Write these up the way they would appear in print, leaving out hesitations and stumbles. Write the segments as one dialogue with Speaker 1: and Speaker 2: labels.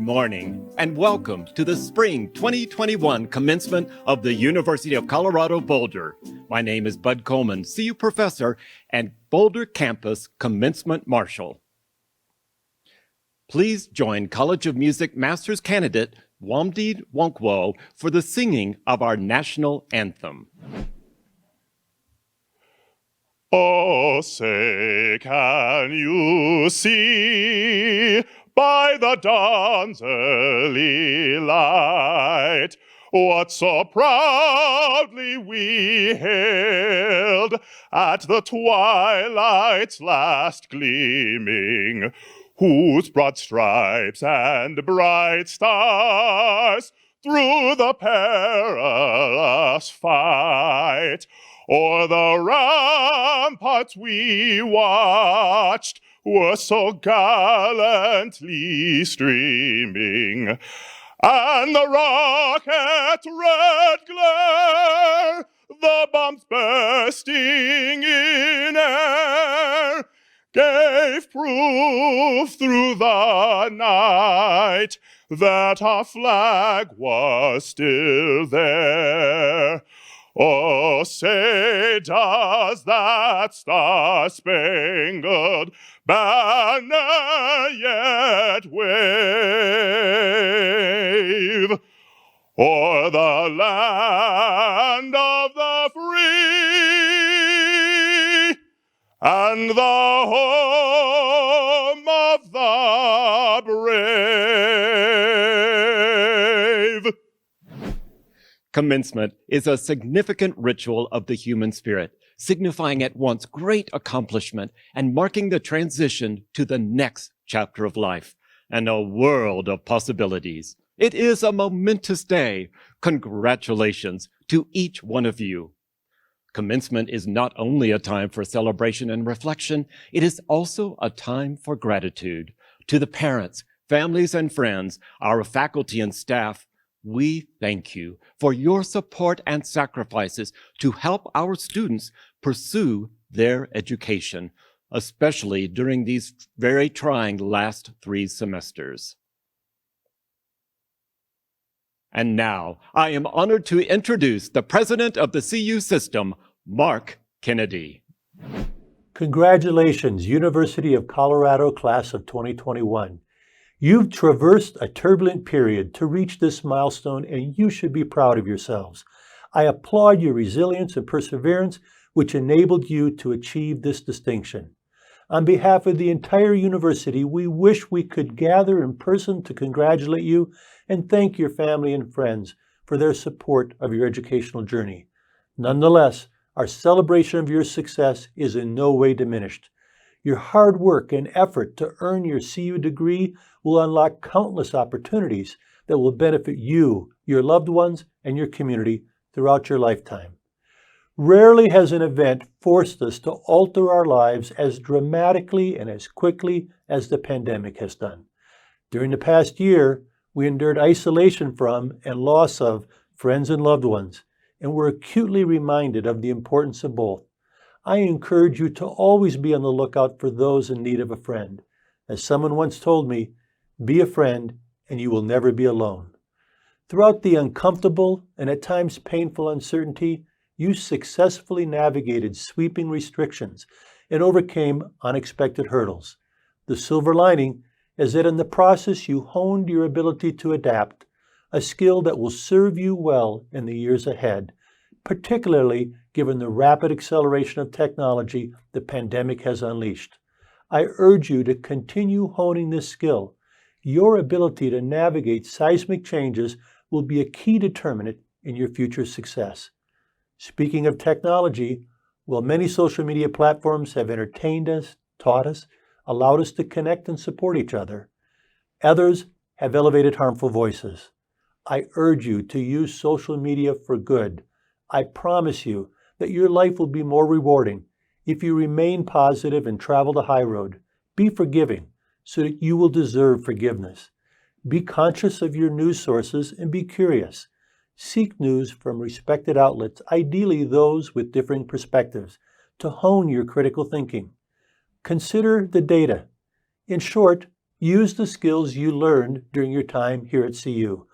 Speaker 1: Good morning, and welcome to the Spring 2021 commencement of the University of Colorado Boulder. My name is Bud Coleman, CU Professor and Boulder Campus Commencement Marshal. Please join College of Music Master's candidate Wamdi Wonkwo for the singing of our national anthem.
Speaker 2: Oh, say, can you see by the dawn's early light what so proudly we hailed at the twilight's last gleaming, whose broad stripes and bright stars through the perilous fight o'er the ramparts we watched were so gallantly streaming, and the rocket's red glare, the bombs bursting in air, gave proof through the night that our flag was still there. Oh, say, does that star-spangled banner yet wave o'er the land of the free and the home of the brave?
Speaker 1: Commencement is a significant ritual of the human spirit, signifying at once great accomplishment and marking the transition to the next chapter of life and a world of possibilities. It is a momentous day. Congratulations to each one of you. Commencement is not only a time for celebration and reflection, it is also a time for gratitude. To the parents, families, and friends, our faculty and staff, we thank you for your support and sacrifices to help our students pursue their education, especially during these very trying last 3 semesters. And now, I am honored to introduce the president of the CU system, Mark Kennedy.
Speaker 3: Congratulations, University of Colorado Class of 2021. You've traversed a turbulent period to reach this milestone, and you should be proud of yourselves. I applaud your resilience and perseverance, which enabled you to achieve this distinction. On behalf of the entire university, we wish we could gather in person to congratulate you and thank your family and friends for their support of your educational journey. Nonetheless, our celebration of your success is in no way diminished. Your hard work and effort to earn your CU degree will unlock countless opportunities that will benefit you, your loved ones, and your community throughout your lifetime. Rarely has an event forced us to alter our lives as dramatically and as quickly as the pandemic has done. During the past year, we endured isolation from and loss of friends and loved ones, and were acutely reminded of the importance of both. I encourage you to always be on the lookout for those in need of a friend. As someone once told me, be a friend and you will never be alone. Throughout the uncomfortable and at times painful uncertainty, you successfully navigated sweeping restrictions and overcame unexpected hurdles. The silver lining is that in the process you honed your ability to adapt, a skill that will serve you well in the years ahead, particularly given the rapid acceleration of technology the pandemic has unleashed. I urge you to continue honing this skill. Your ability to navigate seismic changes will be a key determinant in your future success. Speaking of technology, while many social media platforms have entertained us, taught us, allowed us to connect and support each other, others have elevated harmful voices. I urge you to use social media for good. I promise you that your life will be more rewarding if you remain positive and travel the high road. Be forgiving so that you will deserve forgiveness. Be conscious of your news sources and be curious. Seek news from respected outlets, ideally those with differing perspectives, to hone your critical thinking. Consider the data. In short, Use the skills you learned during your time here at CU.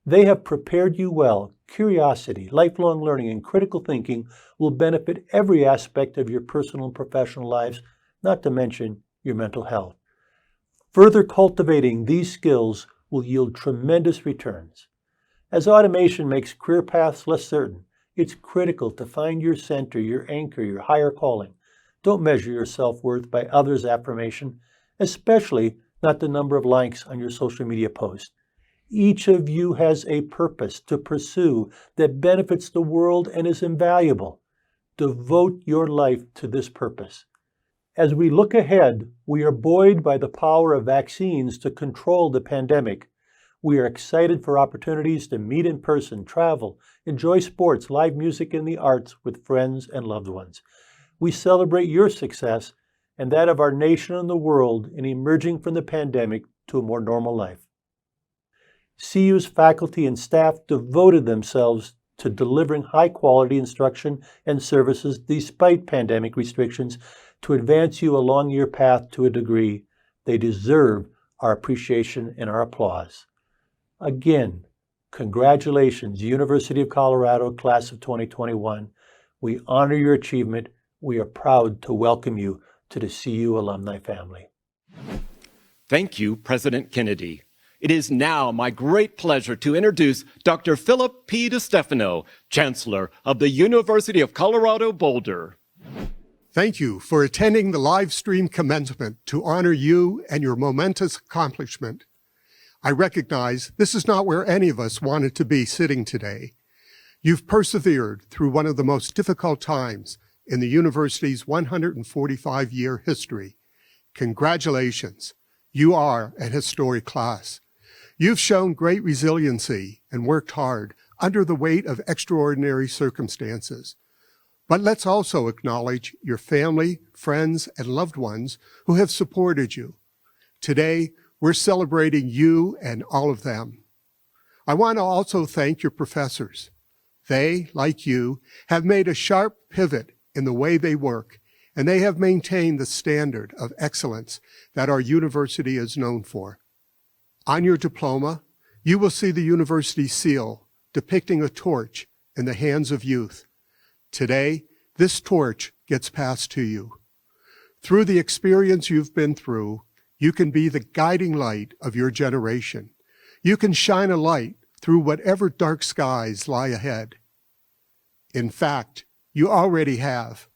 Speaker 3: They have prepared you well. Curiosity, lifelong learning, and critical thinking will benefit every aspect of your personal and professional lives, not to mention your mental health. Further cultivating these skills will yield tremendous returns. As automation makes career paths less certain, it's critical to find your center, your anchor, your higher calling. Don't measure your self-worth by others' affirmation, especially not the number of likes on your social media post. Each of you has a purpose to pursue that benefits the world and is invaluable. Devote your life to this purpose. As we look ahead, we are buoyed by the power of vaccines to control the pandemic. We are excited for opportunities to meet in person, travel, enjoy sports, live music, and the arts with friends and loved ones. We celebrate your success and that of our nation and the world in emerging from the pandemic to a more normal life. CU's faculty and staff devoted themselves to delivering high-quality instruction and services despite pandemic restrictions to advance you along your path to a degree. They deserve our appreciation and our applause. Again, congratulations, University of Colorado, class of 2021. We honor your achievement. We are proud to welcome you to the CU alumni family.
Speaker 1: Thank you, President Kennedy. It is now my great pleasure to introduce Dr. Philip P. DeStefano, Chancellor of the University of Colorado Boulder.
Speaker 4: Thank you for attending the live stream commencement to honor you and your momentous accomplishment. I recognize this is not where any of us wanted to be sitting today. You've persevered through one of the most difficult times in the university's 145-year history. Congratulations. You are an historic class. You've shown great resiliency and worked hard under the weight of extraordinary circumstances. But let's also acknowledge your family, friends, and loved ones who have supported you. Today, we're celebrating you and all of them. I want to also thank your professors. They, like you, have made a sharp pivot in the way they work, and they have maintained the standard of excellence that our university is known for. On your diploma, you will see the university seal depicting a torch in the hands of youth. Today, this torch gets passed to you. Through the experience you've been through, you can be the guiding light of your generation. You can shine a light through whatever dark skies lie ahead. In fact, you already have.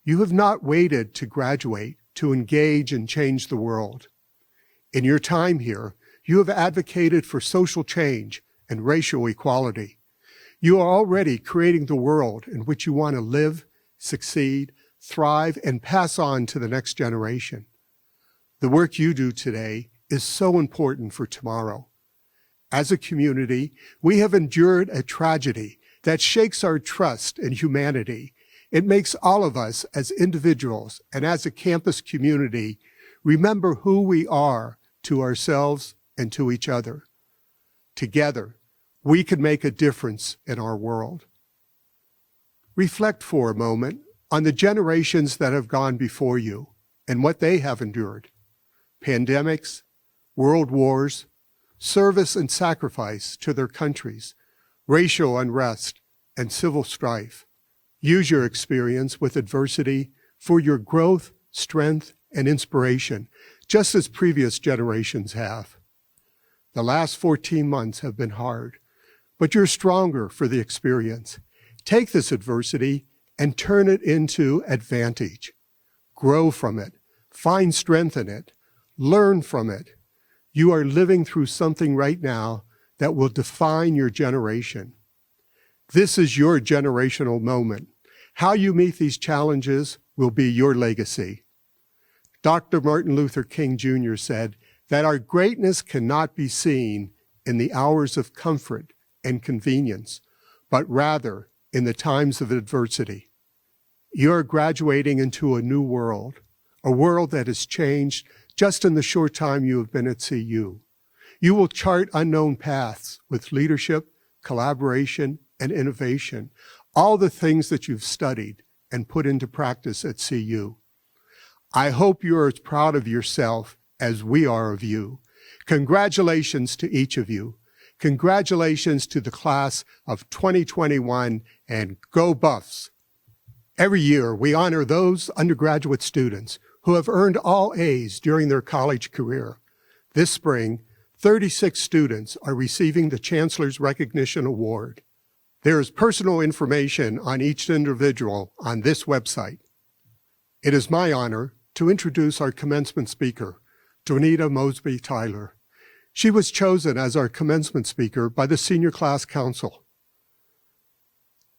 Speaker 4: You have not waited to graduate to engage and change the world. In your time here, you have advocated for social change and racial equality. You are already creating the world in which you want to live, succeed, thrive, and pass on to the next generation. The work you do today is so important for tomorrow. As a community, we have endured a tragedy that shakes our trust in humanity. It makes all of us as individuals and as a campus community remember who we are to ourselves and to each other. Together, we can make a difference in our world. Reflect for a moment on the generations that have gone before you and what they have endured. Pandemics, world wars, service and sacrifice to their countries, racial unrest, and civil strife. Use your experience with adversity for your growth, strength, and inspiration, just as previous generations have. The last 14 months have been hard, but you're stronger for the experience. Take this adversity and turn it into advantage. Grow from it. Find strength in it. Learn from it. You are living through something right now that will define your generation. This is your generational moment. How you meet these challenges will be your legacy. Dr. Martin Luther King Jr. said that our greatness cannot be seen in the hours of comfort and convenience, but rather in the times of adversity. You're graduating into a new world, a world that has changed just in the short time you have been at CU. You will chart unknown paths with leadership, collaboration, and innovation, all the things that you've studied and put into practice at CU. I hope you are as proud of yourself as we are of you. Congratulations to each of you. Congratulations to the class of 2021, and go Buffs. Every year, we honor those undergraduate students who have earned all A's during their college career. This spring, 36 students are receiving the Chancellor's Recognition Award. There is personal information on each individual on this website. It is my honor to introduce our commencement speaker, Juanita Mosby Tyler. She was chosen as our commencement speaker by the Senior Class Council.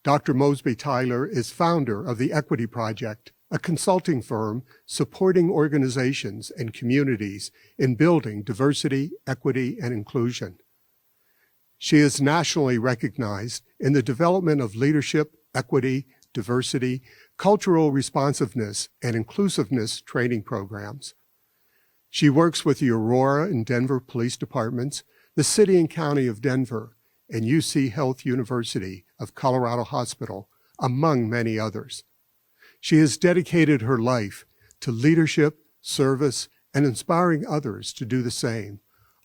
Speaker 4: Dr. Mosby Tyler is founder of the Equity Project, a consulting firm supporting organizations and communities in building diversity, equity, and inclusion. She is nationally recognized in the development of leadership, equity, diversity, cultural responsiveness, and inclusiveness training programs. She works with the Aurora and Denver Police Departments, the City and County of Denver, and UC Health University of Colorado Hospital, among many others. She has dedicated her life to leadership, service, and inspiring others to do the same,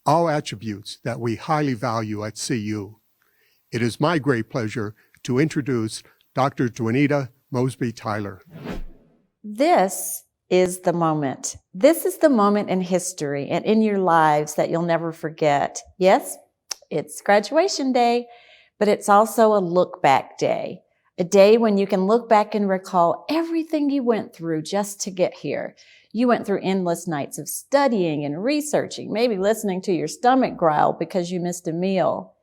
Speaker 4: all attributes that we highly value at CU. It is my great pleasure to introduce Dr. Juanita Mosby Tyler.
Speaker 5: This is the moment. This is the moment in history and in your lives that you'll never forget. Yes, it's graduation day, but it's also a look back day. A day when you can look back and recall everything you went through just to get here. You went through endless nights of studying and researching, maybe listening to your stomach growl because you missed a meal.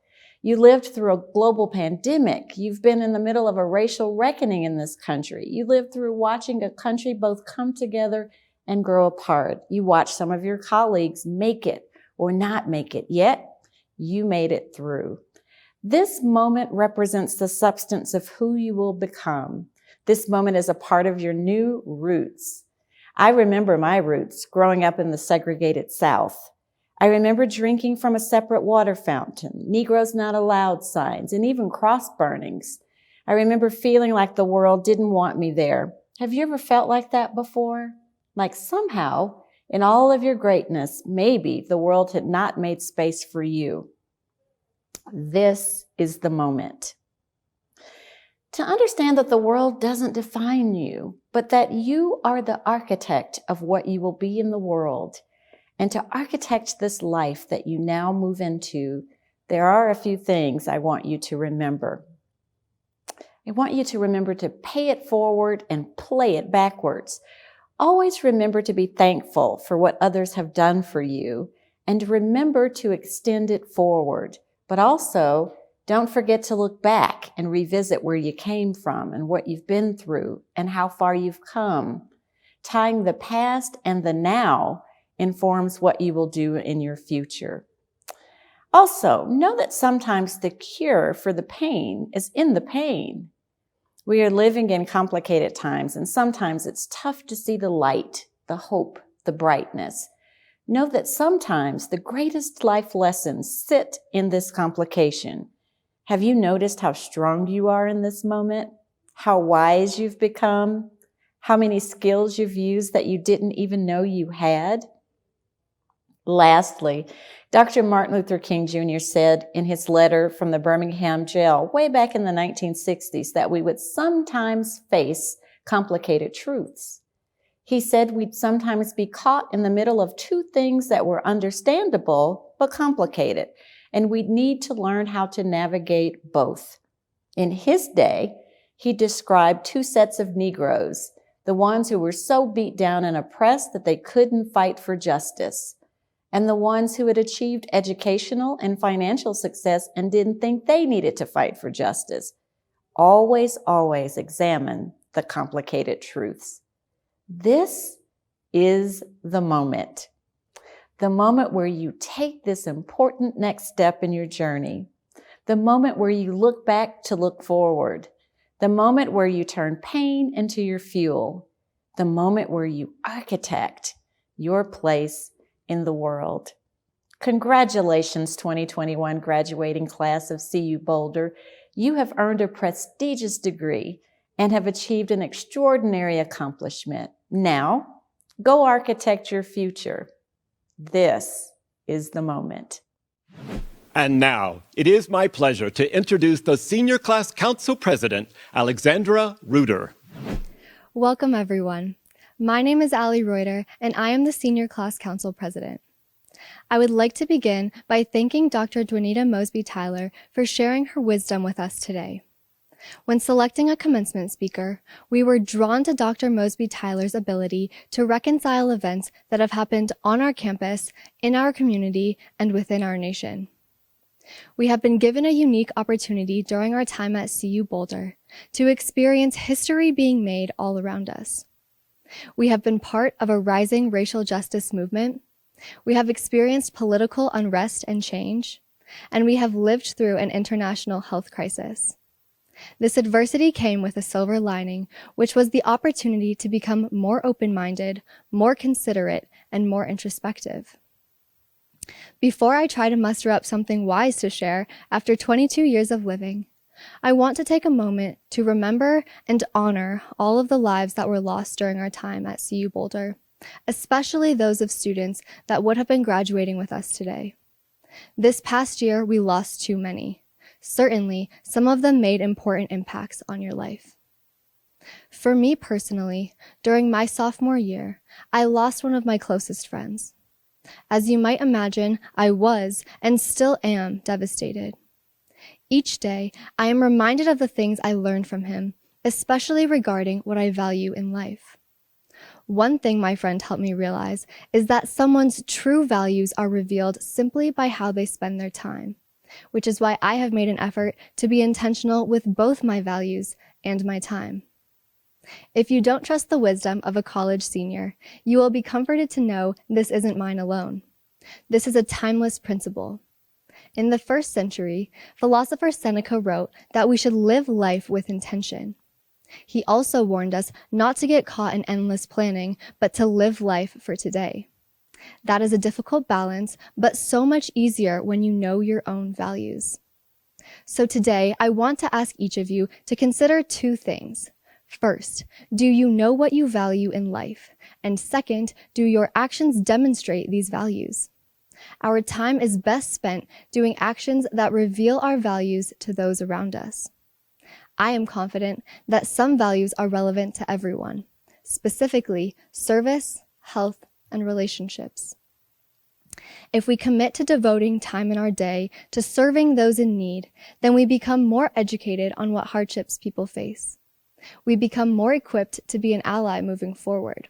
Speaker 5: You lived through a global pandemic. You've been in the middle of a racial reckoning in this country. You lived through watching a country both come together and grow apart. You watched some of your colleagues make it or not make it, yet you made it through. This moment represents the substance of who you will become. This moment is a part of your new roots. I remember my roots growing up in the segregated South. I remember drinking from a separate water fountain, Negroes Not Allowed signs, and even cross burnings. I remember feeling like the world didn't want me there. Have you ever felt like that before? Like somehow, in all of your greatness, maybe the world had not made space for you. This is the moment. To understand that the world doesn't define you, but that you are the architect of what you will be in the world. And to architect this life that you now move into, there are a few things I want you to remember. I want you to remember to pay it forward and play it backwards. Always remember to be thankful for what others have done for you, and remember to extend it forward. But also, don't forget to look back and revisit where you came from and what you've been through and how far you've come. Tying the past and the now informs what you will do in your future. Also, know that sometimes the cure for the pain is in the pain. We are living in complicated times, and sometimes it's tough to see the light, the hope, the brightness. Know that sometimes the greatest life lessons sit in this complication. Have you noticed how strong you are in this moment? How wise you've become? How many skills you've used that you didn't even know you had? Lastly, Dr. Martin Luther King Jr. said in his letter from the Birmingham jail way back in the 1960s that we would sometimes face complicated truths. He said we'd sometimes be caught in the middle of two things that were understandable but complicated, and we'd need to learn how to navigate both. In his day, he described two sets of Negroes, the ones who were so beat down and oppressed that they couldn't fight for justice, and the ones who had achieved educational and financial success and didn't think they needed to fight for justice. Always, always examine the complicated truths. This is the moment where you take this important next step in your journey, the moment where you look back to look forward, the moment where you turn pain into your fuel, the moment where you architect your place in the world. Congratulations, 2021 graduating class of CU Boulder. You have earned a prestigious degree and have achieved an extraordinary accomplishment. Now, go architect your future. This is the moment.
Speaker 1: And now, it is my pleasure to introduce the Senior Class Council President, Alexandra Reuter.
Speaker 6: Welcome, everyone. My name is Allie Reuter, and I am the Senior Class Council President. I would like to begin by thanking Dr. Juanita Mosby Tyler for sharing her wisdom with us today. When selecting a commencement speaker, we were drawn to Dr. Mosby Tyler's ability to reconcile events that have happened on our campus, in our community, and within our nation. We have been given a unique opportunity during our time at CU Boulder to experience history being made all around us. We have been part of a rising racial justice movement. We have experienced political unrest and change, and we have lived through an international health crisis. This adversity came with a silver lining, which was the opportunity to become more open-minded, more considerate, and more introspective. Before I try to muster up something wise to share after 22 years of living, I want to take a moment to remember and honor all of the lives that were lost during our time at CU Boulder, especially those of students that would have been graduating with us today. This past year, we lost too many. Certainly, some of them made important impacts on your life. For me personally, during my sophomore year, I lost one of my closest friends. As you might imagine, I was and still am devastated. Each day, I am reminded of the things I learned from him, especially regarding what I value in life. One thing my friend helped me realize is that someone's true values are revealed simply by how they spend their time, which is why I have made an effort to be intentional with both my values and my time. If you don't trust the wisdom of a college senior, you will be comforted to know this isn't mine alone. This is a timeless principle. In the 1st century, philosopher Seneca wrote that we should live life with intention. He also warned us not to get caught in endless planning, but to live life for today. That is a difficult balance, but so much easier when you know your own values. So today, I want to ask each of you to consider 2 things. First, do you know what you value in life? And second, do your actions demonstrate these values? Our time is best spent doing actions that reveal our values to those around us. I am confident that some values are relevant to everyone, specifically service, health, and relationships. If we commit to devoting time in our day to serving those in need, then we become more educated on what hardships people face. We become more equipped to be an ally moving forward.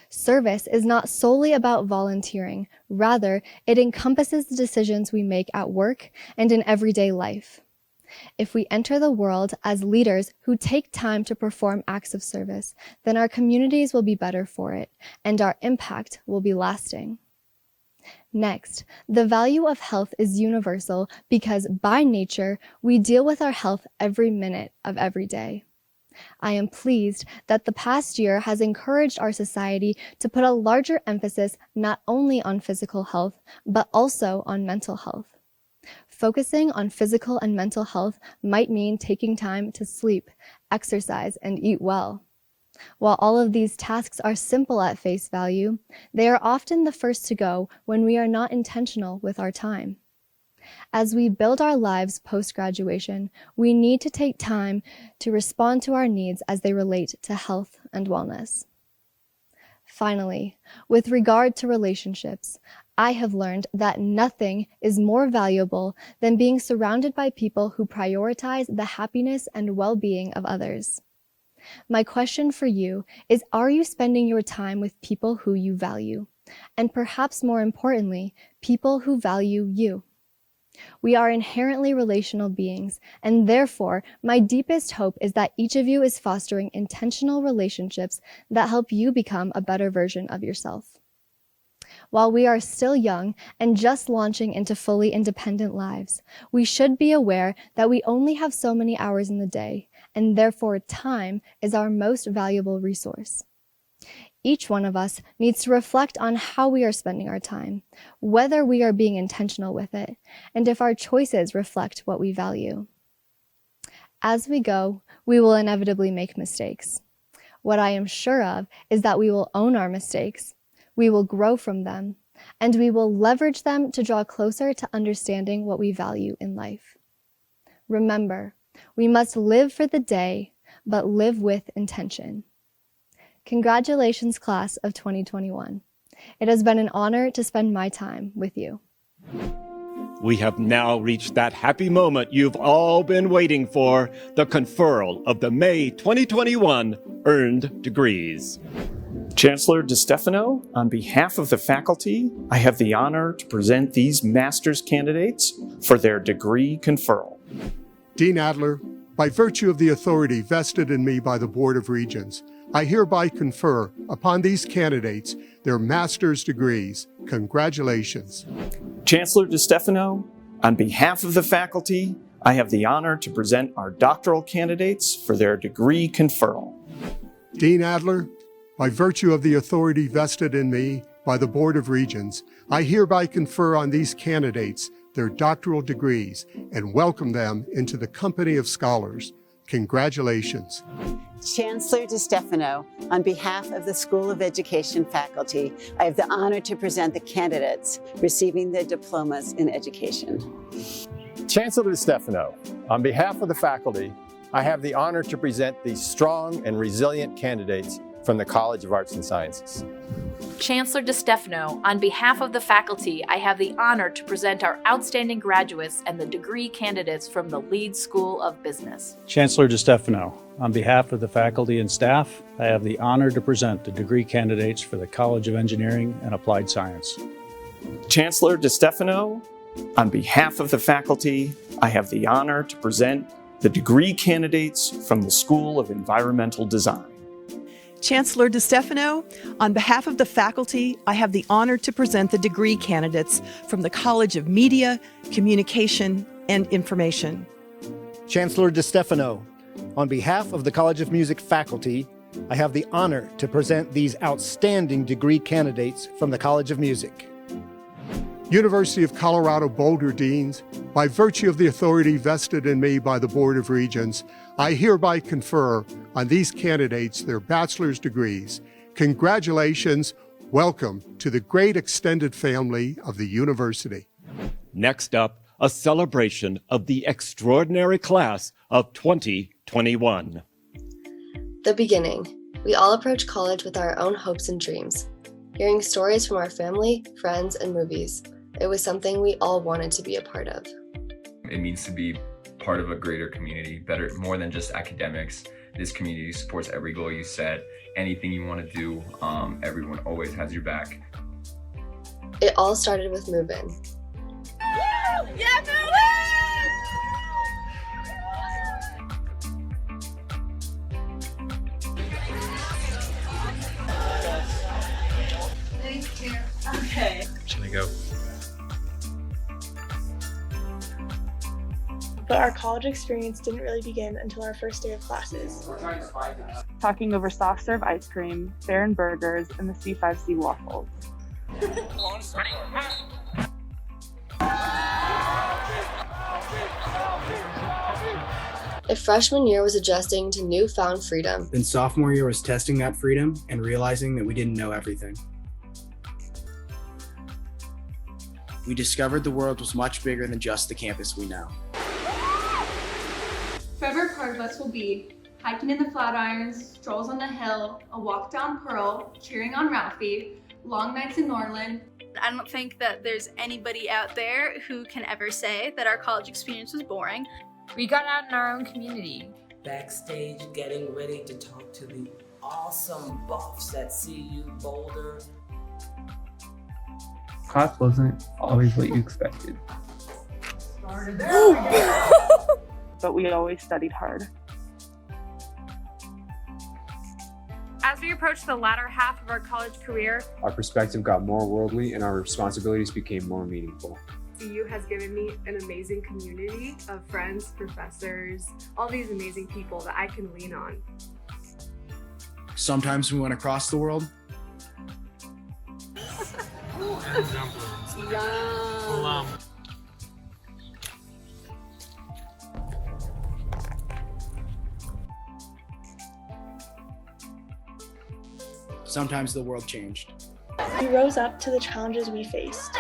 Speaker 6: Service is not solely about volunteering. Rather, it encompasses the decisions we make at work and in everyday life. If we enter the world as leaders who take time to perform acts of service, then our communities will be better for it, and our impact will be lasting. Next, the value of health is universal because by nature, we deal with our health every minute of every day. I am pleased that the past year has encouraged our society to put a larger emphasis not only on physical health, but also on mental health. Focusing on physical and mental health might mean taking time to sleep, exercise, and eat well. While all of these tasks are simple at face value, they are often the first to go when we are not intentional with our time. As we build our lives post-graduation, we need to take time to respond to our needs as they relate to health and wellness. Finally, with regard to relationships, I have learned that nothing is more valuable than being surrounded by people who prioritize the happiness and well-being of others. My question for you is, are you spending your time with people who you value? And perhaps more importantly, people who value you. We are inherently relational beings, and therefore, my deepest hope is that each of you is fostering intentional relationships that help you become a better version of yourself. While we are still young and just launching into fully independent lives, we should be aware that we only have so many hours in the day, and therefore time is our most valuable resource. Each one of us needs to reflect on how we are spending our time, whether we are being intentional with it, and if our choices reflect what we value. As we go, we will inevitably make mistakes. What I am sure of is that we will own our mistakes, we will grow from them, and we will leverage them to draw closer to understanding what we value in life. Remember, we must live for the day, but live with intention. Congratulations, class of 2021. It has been an honor to spend my time with you.
Speaker 1: We have now reached that happy moment you've all been waiting for, the conferral of the May 2021 earned degrees.
Speaker 7: Chancellor DeStefano, on behalf of the faculty, I have the honor to present these master's candidates for their degree conferral.
Speaker 4: Dean Adler, by virtue of the authority vested in me by the Board of Regents, I hereby confer upon these candidates their master's degrees. Congratulations.
Speaker 7: Chancellor DeStefano, on behalf of the faculty, I have the honor to present our doctoral candidates for their degree conferral.
Speaker 4: Dean Adler, by virtue of the authority vested in me by the Board of Regents, I hereby confer on these candidates their doctoral degrees and welcome them into the company of scholars. Congratulations.
Speaker 8: Chancellor DeStefano, on behalf of the School of Education faculty, I have the honor to present the candidates receiving their diplomas in education.
Speaker 9: Chancellor DeStefano, on behalf of the faculty, I have the honor to present these strong and resilient candidates from the College of Arts and Sciences.
Speaker 10: Chancellor DeStefano, on behalf of the faculty, I have the honor to present our outstanding graduates and the degree candidates from the Leeds School of Business.
Speaker 11: Chancellor DeStefano, on behalf of the faculty and staff, I have the honor to present the degree candidates for the College of Engineering and Applied Science.
Speaker 7: Chancellor DeStefano, on behalf of the faculty, I have the honor to present the degree candidates from the School of Environmental Design.
Speaker 12: Chancellor DeStefano, on behalf of the faculty, I have the honor to present the degree candidates from the College of Media, Communication, and Information.
Speaker 13: Chancellor DeStefano, on behalf of the College of Music faculty, I have the honor to present these outstanding degree candidates from the College of Music.
Speaker 4: University of Colorado Boulder Deans, by virtue of the authority vested in me by the Board of Regents, I hereby confer on these candidates their bachelor's degrees. Congratulations. Welcome to the great extended family of the university.
Speaker 1: Next up, a celebration of the extraordinary class of 2021.
Speaker 14: The beginning. We all approach college with our own hopes and dreams. Hearing stories from our family, friends, and movies, it was something we all wanted to be a part of.
Speaker 15: It means to be part of a greater community, better, more than just academics. This community supports every goal you set, anything you want to do. Everyone always has your back.
Speaker 14: It all started with Move In.
Speaker 10: Yeah,
Speaker 16: Thank you. Okay.
Speaker 15: Should I go?
Speaker 17: But our college experience didn't really begin until our first day of classes.
Speaker 18: Talking over soft serve ice cream, Baron burgers, and the C5C waffles.
Speaker 14: If freshman year was adjusting to newfound freedom,
Speaker 19: then sophomore year was testing that freedom and realizing that we didn't know everything. We discovered the world was much bigger than just the campus we know.
Speaker 16: Favorite part of us will be hiking in the Flatirons, strolls on the hill, a walk down Pearl, cheering on Ralphie, long nights in Norland.
Speaker 20: I don't think that there's anybody out there who can ever say that our college experience was boring.
Speaker 21: We got out in our own community.
Speaker 22: Backstage, getting ready to talk to the awesome buffs at CU Boulder.
Speaker 23: Class wasn't always what you expected.
Speaker 18: But we always studied hard.
Speaker 24: As we approach the latter half of our college career,
Speaker 25: our perspective got more worldly and our responsibilities became more meaningful.
Speaker 26: CU has given me an amazing community of friends, professors, all these amazing people that I can lean on.
Speaker 19: Sometimes we went across the world. Sometimes the world changed.
Speaker 17: We rose up to the challenges we faced.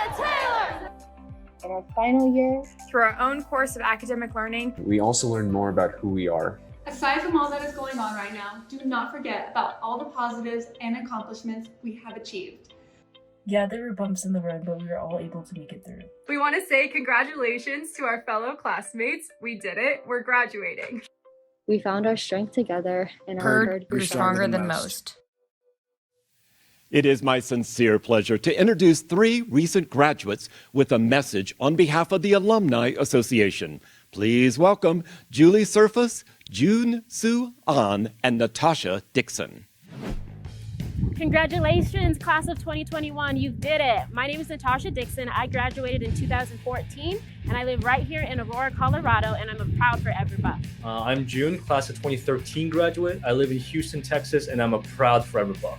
Speaker 21: In our final year,
Speaker 24: Through our own course of academic learning,
Speaker 25: We also learn more about who we are.
Speaker 16: Aside from all that is going on right now, do not forget about all the positives and accomplishments we have achieved.
Speaker 21: yeah, there were bumps in the road, but we were all able to make it through.
Speaker 26: We want to say congratulations to our fellow classmates. We did it. We're graduating.
Speaker 2: We found our strength together and
Speaker 21: Heard grew stronger than most.
Speaker 1: It is my sincere pleasure to introduce 3 recent graduates with a message on behalf of the Alumni Association. Please welcome Julie Surface, June Sue An, and Natasha Dixon.
Speaker 3: Congratulations, class of 2021, you did it. My name is Natasha Dixon. I graduated in 2014, and I live right here in Aurora, Colorado, and I'm a proud Forever Buff.
Speaker 5: I'm June, class of 2013 graduate. I live in Houston, Texas, and I'm a proud Forever Buff.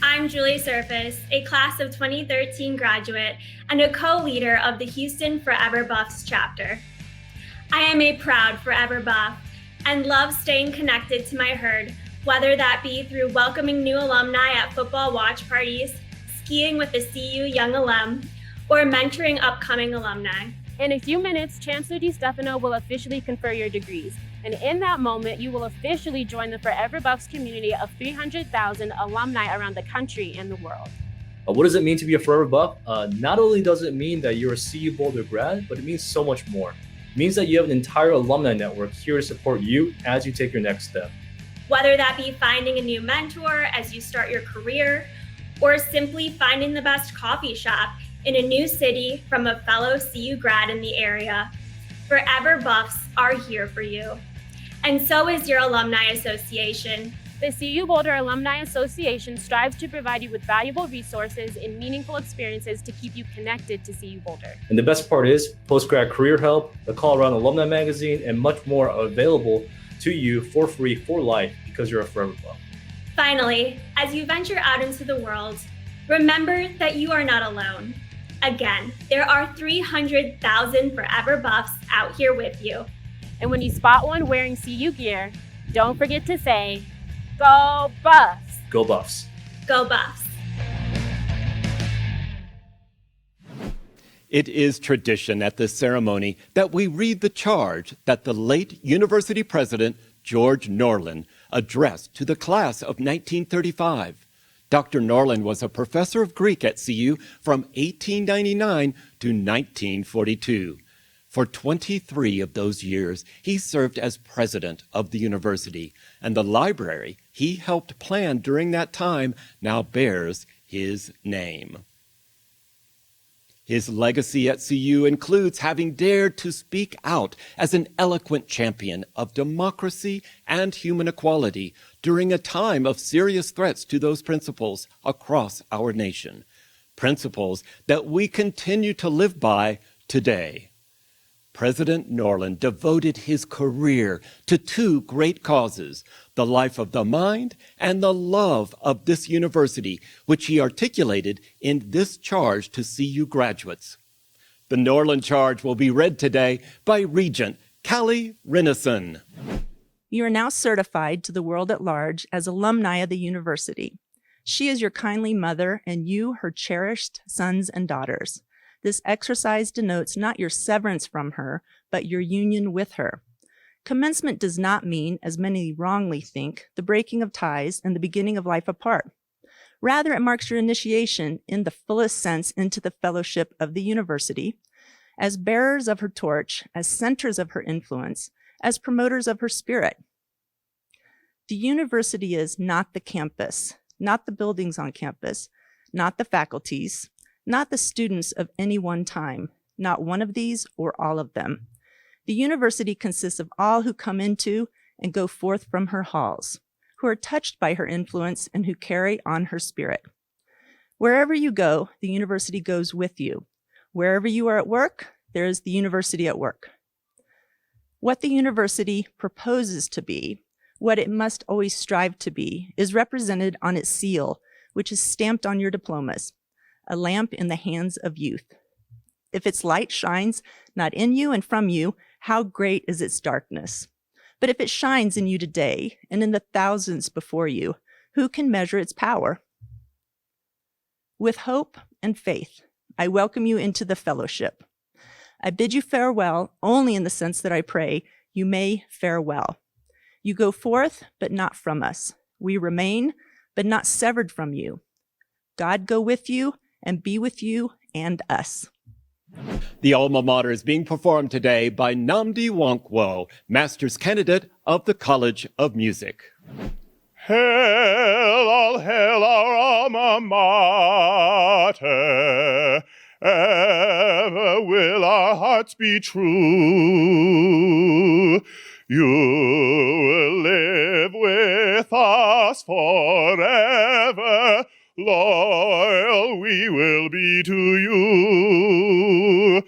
Speaker 6: I'm Julie Surface, a class of 2013 graduate and a co-leader of the Houston Forever Buffs chapter. I am a proud Forever Buff and love staying connected to my herd, whether that be through welcoming new alumni at football watch parties, skiing with the CU Young Alum, or mentoring upcoming alumni.
Speaker 3: In a few minutes, Chancellor DiStefano will officially confer your degrees. And in that moment, you will officially join the Forever Buffs community of 300,000 alumni around the country and the world.
Speaker 5: What does it mean to be a Forever Buff? Not only does it mean that you're a CU Boulder grad, but it means so much more. It means that you have an entire alumni network here to support you as you take your next step.
Speaker 6: Whether that be finding a new mentor as you start your career, or simply finding the best coffee shop in a new city from a fellow CU grad in the area, Forever Buffs are here for you. And so is your Alumni Association.
Speaker 3: The CU Boulder Alumni Association strives to provide you with valuable resources and meaningful experiences to keep you connected to CU Boulder.
Speaker 5: And the best part is, post-grad career help, the Colorado Alumni Magazine, and much more are available to you for free for life because you're a Forever Buff.
Speaker 6: Finally, as you venture out into the world, remember that you are not alone. Again, there are 300,000 Forever Buffs out here with you.
Speaker 3: And when you spot one wearing CU gear, don't forget to say, "Go Buffs!"
Speaker 5: Go Buffs!
Speaker 6: Go Buffs!
Speaker 1: It is tradition at this ceremony that we read the charge that the late university president, George Norlin, addressed to the class of 1935. Dr. Norlin was a professor of Greek at CU from 1899 to 1942. For 23 of those years, he served as president of the university, and the library he helped plan during that time now bears his name. His legacy at CU includes having dared to speak out as an eloquent champion of democracy and human equality during a time of serious threats to those principles across our nation, principles that we continue to live by today. President Norlin devoted his career to 2 great causes, the life of the mind and the love of this university, which he articulated in this charge to CU graduates. The Norlin charge will be read today by Regent Callie Renison.
Speaker 12: You are now certified to the world at large as alumni of the university. She is your kindly mother, and you her cherished sons and daughters. This exercise denotes not your severance from her, but your union with her. Commencement does not mean, as many wrongly think, the breaking of ties and the beginning of life apart. Rather, it marks your initiation in the fullest sense into the fellowship of the university, as bearers of her torch, as centers of her influence, as promoters of her spirit. The university is not the campus, not the buildings on campus, not the faculties, not the students of any one time, not one of these or all of them. The university consists of all who come into and go forth from her halls, who are touched by her influence and who carry on her spirit. Wherever you go, the university goes with you. Wherever you are at work, there is the university at work. What the university proposes to be, what it must always strive to be, is represented on its seal, which is stamped on your diplomas, a lamp in the hands of youth. If its light shines not in you and from you, how great is its darkness? But if it shines in you today and in the thousands before you, who can measure its power? With hope and faith, I welcome you into the fellowship. I bid you farewell only in the sense that I pray you may fare well. You go forth, but not from us. We remain, but not severed from you. God go with you and be with you and us.
Speaker 1: The alma mater is being performed today by Nnamdi Nwankwo, Master's Candidate of the College of Music.
Speaker 4: Hail, all hail our alma mater. Ever will our hearts be true. You will live with us forever. Loyal we will be to you.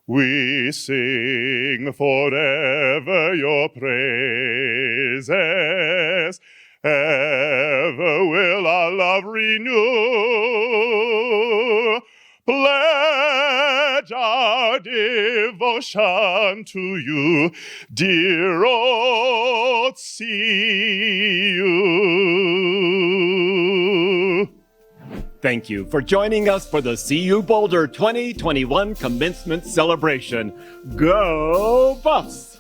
Speaker 4: We sing forever your praises. Ever will our love renew. Pledge our devotion to you, dear old CU.
Speaker 1: Thank you for joining us for the CU Boulder 2021 commencement celebration. Go Buffs!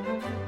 Speaker 6: Bye.